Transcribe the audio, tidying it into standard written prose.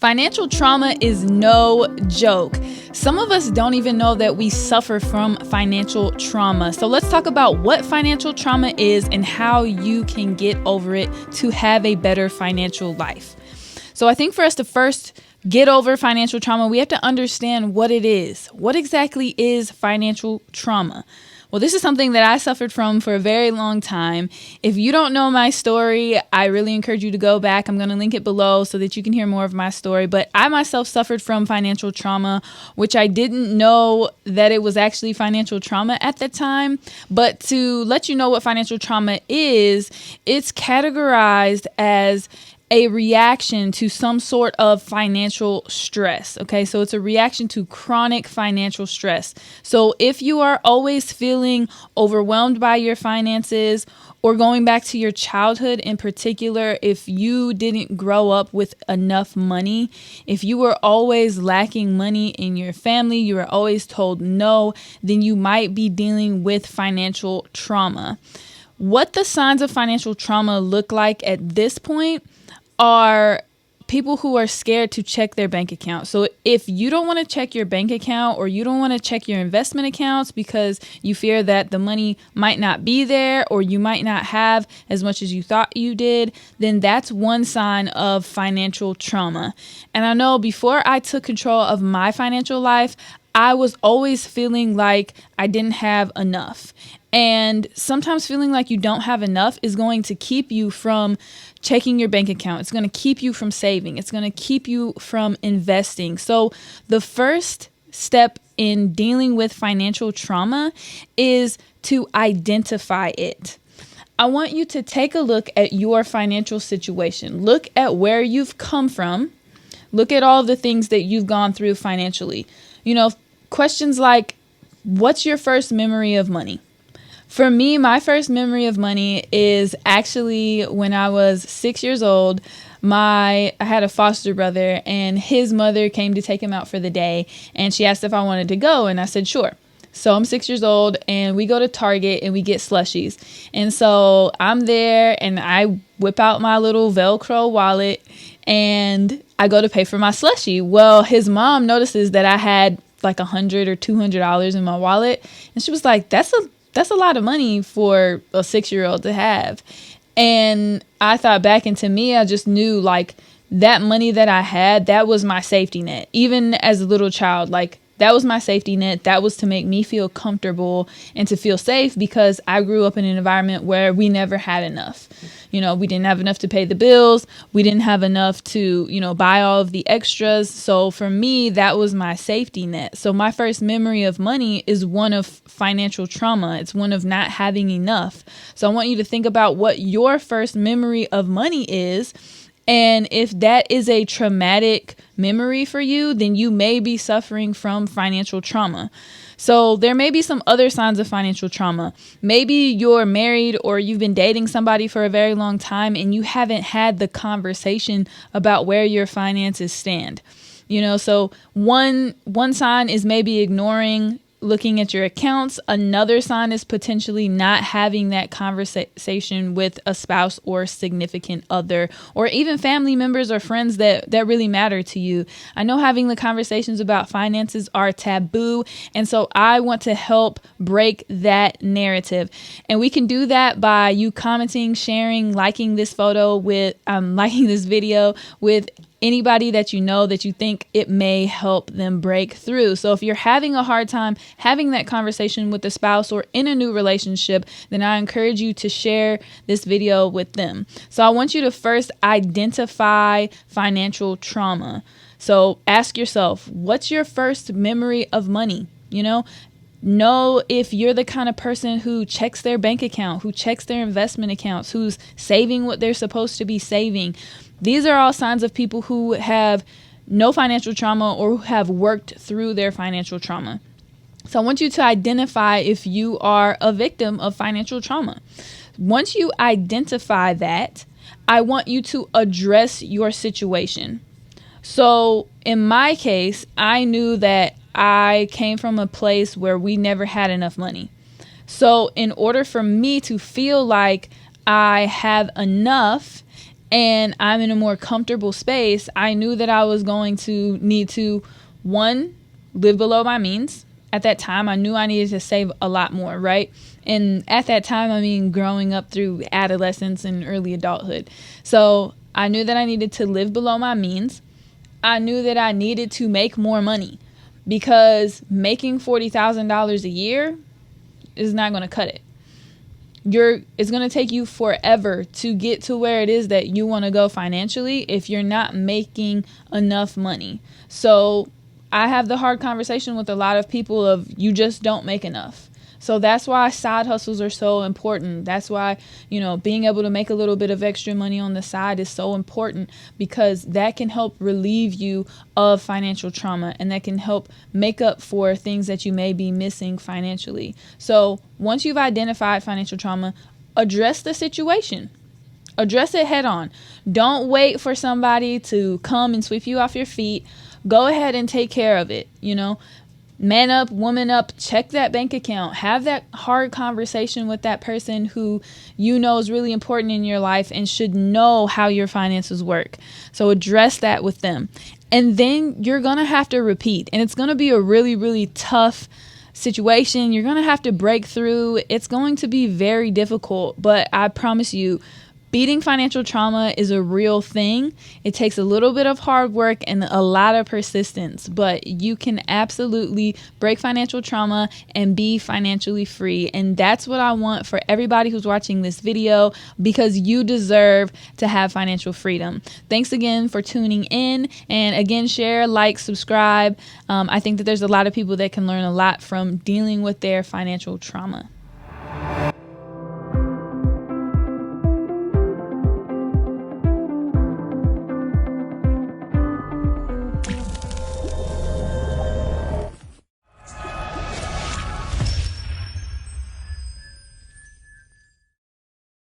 Financial trauma is no joke. Some of us don't even know that we suffer from financial trauma. So let's talk about what financial trauma is and how you can get over it to have a better financial life. So I think for us to first get over financial trauma, we have to understand what it is. What exactly is financial trauma? Well, this is something that I suffered from for a very long time. If you don't know my story, I really encourage you to go back. I'm going to link it below so that you can hear more of my story. But I myself suffered from financial trauma, which I didn't know that it was actually financial trauma at the time. But to let you know what financial trauma is, it's categorized as a reaction to some sort of financial stress. Okay, so it's a reaction to chronic financial stress. So if you are always feeling overwhelmed by your finances, or going back to your childhood in particular, if you didn't grow up with enough money, if you were always lacking money in your family, you were always told no, then you might be dealing with financial trauma. What the signs of financial trauma look like at this point are people who are scared to check their bank account. So if you don't want to check your bank account or you don't want to check your investment accounts because you fear that the money might not be there or you might not have as much as you thought you did, then that's one sign of financial trauma. And I know before I took control of my financial life, I was always feeling like I didn't have enough. And sometimes feeling like you don't have enough is going to keep you from checking your bank account. It's going to keep you from saving. It's going to keep you from investing. So the first step in dealing with financial trauma is to identify it. I want you to take a look at your financial situation. Look at where you've come from. Look at all the things that you've gone through financially. You know, questions like, what's your first memory of money? For me, my first memory of money is actually when I was 6 years old. I had a foster brother and his mother came to take him out for the day, and she asked if I wanted to go, and I said sure. So I'm 6 years old and we go to Target and we get slushies. And so I'm there and I whip out my little Velcro wallet and I go to pay for my slushie. Well, his mom notices that I had like $100 or $200 in my wallet, and she was like, that's a lot of money for a 6-year-old to have. And I thought back, and to me, I just knew like that money that I had, that was my safety net. Even as a little child, like that was my safety net. That was to make me feel comfortable and to feel safe, because I grew up in an environment where we never had enough. You know, we didn't have enough to pay the bills. We didn't have enough to, buy all of the extras. So for me, that was my safety net. So my first memory of money is one of financial trauma. It's one of not having enough. So I want you to think about what your first memory of money is. And if that is a traumatic memory for you, then you may be suffering from financial trauma. So there may be some other signs of financial trauma. Maybe you're married or you've been dating somebody for a very long time and you haven't had the conversation about where your finances stand. So one sign is maybe ignoring looking at your accounts. Another sign is potentially not having that conversation with a spouse or significant other, or even family members or friends that really matter to you. I know having the conversations about finances are taboo, and so I want to help break that narrative. And we can do that by you commenting, sharing, liking this video with anybody that you know that you think it may help them break through. So if you're having a hard time having that conversation with a spouse or in a new relationship, then I encourage you to share this video with them. So I want you to first identify financial trauma. So ask yourself, what's your first memory of money? Know if you're the kind of person who checks their bank account, who checks their investment accounts, who's saving what they're supposed to be saving. These are all signs of people who have no financial trauma or who have worked through their financial trauma. So I want you to identify if you are a victim of financial trauma. Once you identify that, I want you to address your situation. So in my case, I knew that I came from a place where we never had enough money. So in order for me to feel like I have enough and I'm in a more comfortable space, I knew that I was going to need to, one, live below my means. At that time, I knew I needed to save a lot more, right? And at that time, I mean, growing up through adolescence and early adulthood. So I knew that I needed to live below my means. I knew that I needed to make more money, because making $40,000 a year is not going to cut it. It's going to take you forever to get to where it is that you want to go financially if you're not making enough money. So I have the hard conversation with a lot of people of, you just don't make enough. So that's why side hustles are so important. That's why, being able to make a little bit of extra money on the side is so important, because that can help relieve you of financial trauma, and that can help make up for things that you may be missing financially. So once you've identified financial trauma, address the situation. Address it head on. Don't wait for somebody to come and sweep you off your feet. Go ahead and take care of it, Man up, woman up, check that bank account. Have that hard conversation with that person who is really important in your life and should know how your finances work. So address that with them. And then you're going to have to repeat. And it's going to be a really, really tough situation. You're going to have to break through. It's going to be very difficult. But I promise you, beating financial trauma is a real thing. It takes a little bit of hard work and a lot of persistence, but you can absolutely break financial trauma and be financially free. And that's what I want for everybody who's watching this video, because you deserve to have financial freedom. Thanks again for tuning in. And again, share, like, subscribe. I think that there's a lot of people that can learn a lot from dealing with their financial trauma.